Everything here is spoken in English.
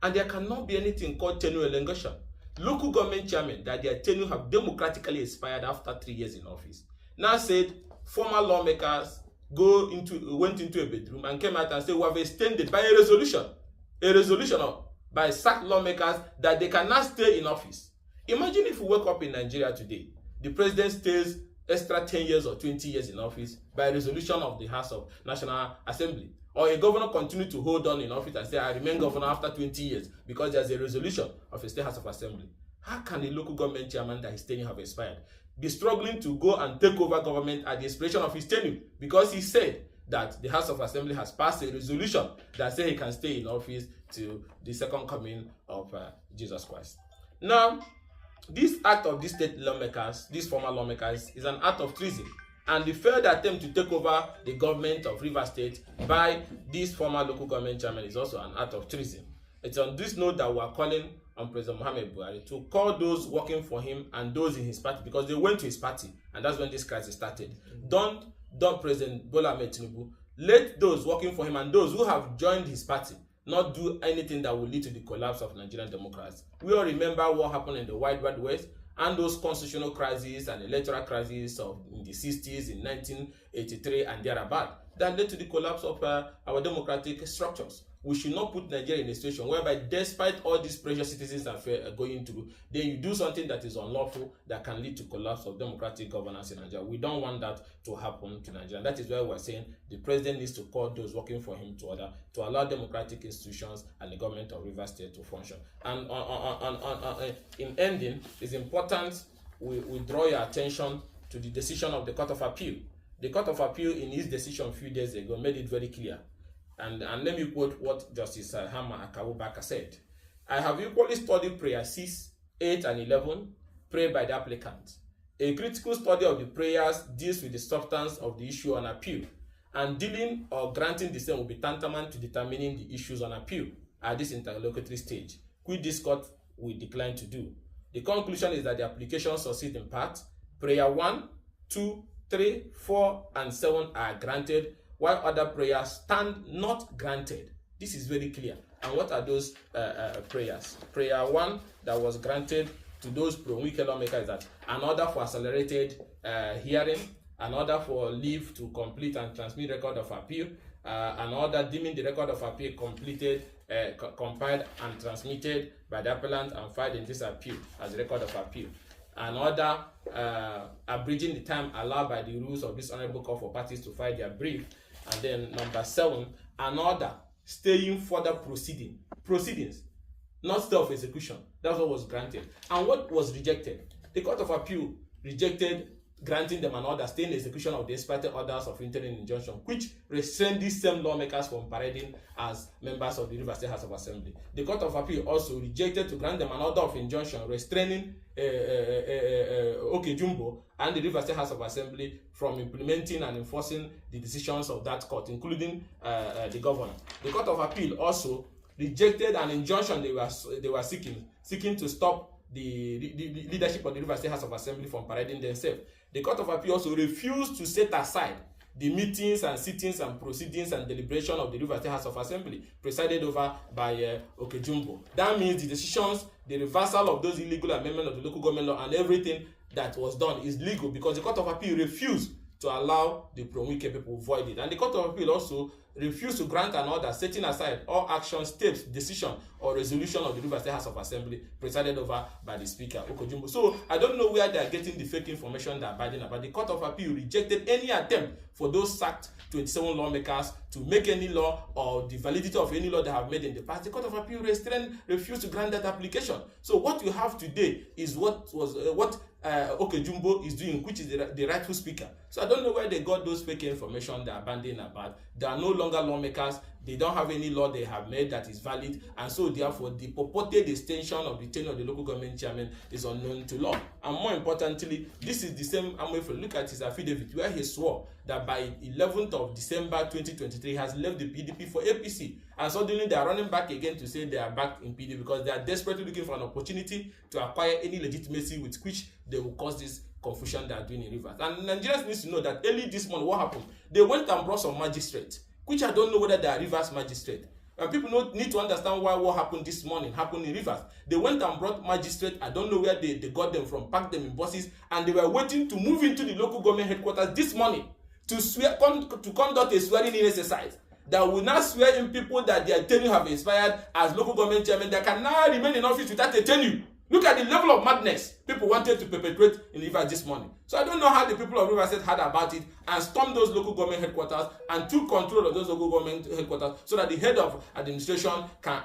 And there cannot be anything called tenure elongation. Local government chairmen that their tenure have democratically expired after 3 years in office now said former lawmakers went into a bedroom and came out and said we have extended by a resolution by sacked lawmakers that they cannot stay in office. Imagine if we wake up in Nigeria today, the president stays extra 10 years or 20 years in office by resolution of the House of National Assembly. Or a governor continue to hold on in office and say, I remain governor after 20 years because there's a resolution of a state House of Assembly. How can a local government chairman that his tenure have expired be struggling to go and take over government at the expiration of his tenure? Because he said that the House of Assembly has passed a resolution that says he can stay in office till the second coming of Jesus Christ. Now, this act of these state lawmakers, these former lawmakers, is an act of treason. And the failed attempt to take over the government of Rivers State by these former local government chairmen is also an act of treason. It's on this note that we are calling on President Muhammadu Buhari to call those working for him and those in his party, because they went to his party, and that's when this crisis started. Don't President Bola Ahmed Tinubu let those working for him and those who have joined his party not do anything that will lead to the collapse of Nigerian democracy. We all remember what happened in the Wild West and those constitutional crises and electoral crises of in the 60s, in 1983 and thereabout that led to the collapse of our democratic structures. We should not put Nigeria in a situation whereby, despite all these pressure citizens are going through, then you do something that is unlawful that can lead to collapse of democratic governance in Nigeria. We don't want that to happen to Nigeria. And that is why we're saying the president needs to call those working for him to order to allow democratic institutions and the government of Rivers State to function. And in ending, it's important we draw your attention to the decision of the Court of Appeal. The Court of Appeal, in his decision a few days ago, made it very clear. And let me quote what Justice Hama Akawubaka said. I have equally studied prayer 6, 8, and 11 prayed by the applicant. A critical study of the prayers deals with the substance of the issue on appeal, and dealing or granting the same will be tantamount to determining the issues on appeal at this interlocutory stage, which this court will decline to do. The conclusion is that the application succeeds in part. Prayer 1, 2, 3, 4, and 7 are granted, while other prayers stand not granted. This is very clear. And what are those prayers? Prayer 1 that was granted to those pro-Wike lawmakers is that an order for accelerated hearing, an order for leave to complete and transmit record of appeal, an order deeming the record of appeal completed, compiled and transmitted by the appellant and filed in this appeal as a record of appeal. An order abridging the time allowed by the rules of this honorable court for parties to file their brief. And then number 7, an order staying further proceedings, not stay of execution. That's what was granted. And what was rejected? The Court of Appeal rejected granting them an order staying in execution of the expected orders of interim injunction, which restrained these same lawmakers from parading as members of the Rivers State House of Assembly. The Court of Appeal also rejected to grant them an order of injunction restraining Okejumbo and the Rivers State House of Assembly from implementing and enforcing the decisions of that court, including the governor. The Court of Appeal also rejected an injunction they were seeking to stop the leadership of the Rivers State House of Assembly from parading themselves. The Court of Appeal also refused to set aside the meetings and sittings and proceedings and deliberation of the Rivers State House of Assembly presided over by Okejumbo. That means the decisions, the reversal of those illegal amendments of the local government law and everything that was done is legal, because the Court of Appeal refused to allow the pro-Wike people void it. And the Court of Appeal also refused to grant an order setting aside all action, steps, decision, or resolution of the Rivers State House of Assembly presided over by the Speaker, Okejumbo. So I don't know where they are getting the fake information they are abiding about. The Court of Appeal rejected any attempt for those sacked 27 lawmakers to make any law or the validity of any law they have made in the past. The Court of Appeal refused to grant that application. So what you have today is what Okejumbo is doing, which is the rightful speaker. So I don't know where they got those fake information they are abandoning about. They are no longer lawmakers. They don't have any law they have made that is valid, and so therefore the purported extension of the tenure of the local government chairman is unknown to law. And more importantly, this is the same Amoefe. Look at his affidavit where he swore that by 11th of December 2023 he has left the PDP for APC, and suddenly they are running back again to say they are back in PDP because they are desperately looking for an opportunity to acquire any legitimacy with which they will cause this confusion they are doing in Rivers. And Nigerians need to know that early this month, what happened? They went and brought some magistrates, which I don't know whether they are Rivers magistrate. And people need to understand why what happened this morning happened in Rivers. They went and brought magistrates. I don't know where they got them from, packed them in buses, and they were waiting to move into the local government headquarters this morning to conduct a swearing-in exercise that will now swear in people that their tenure have expired as local government chairman that can now remain in office without a tenure. Look at the level of madness people wanted to perpetrate in Rivers this morning. So I don't know how the people of Rivers heard about it and stormed those local government headquarters and took control of those local government headquarters so that the head of administration can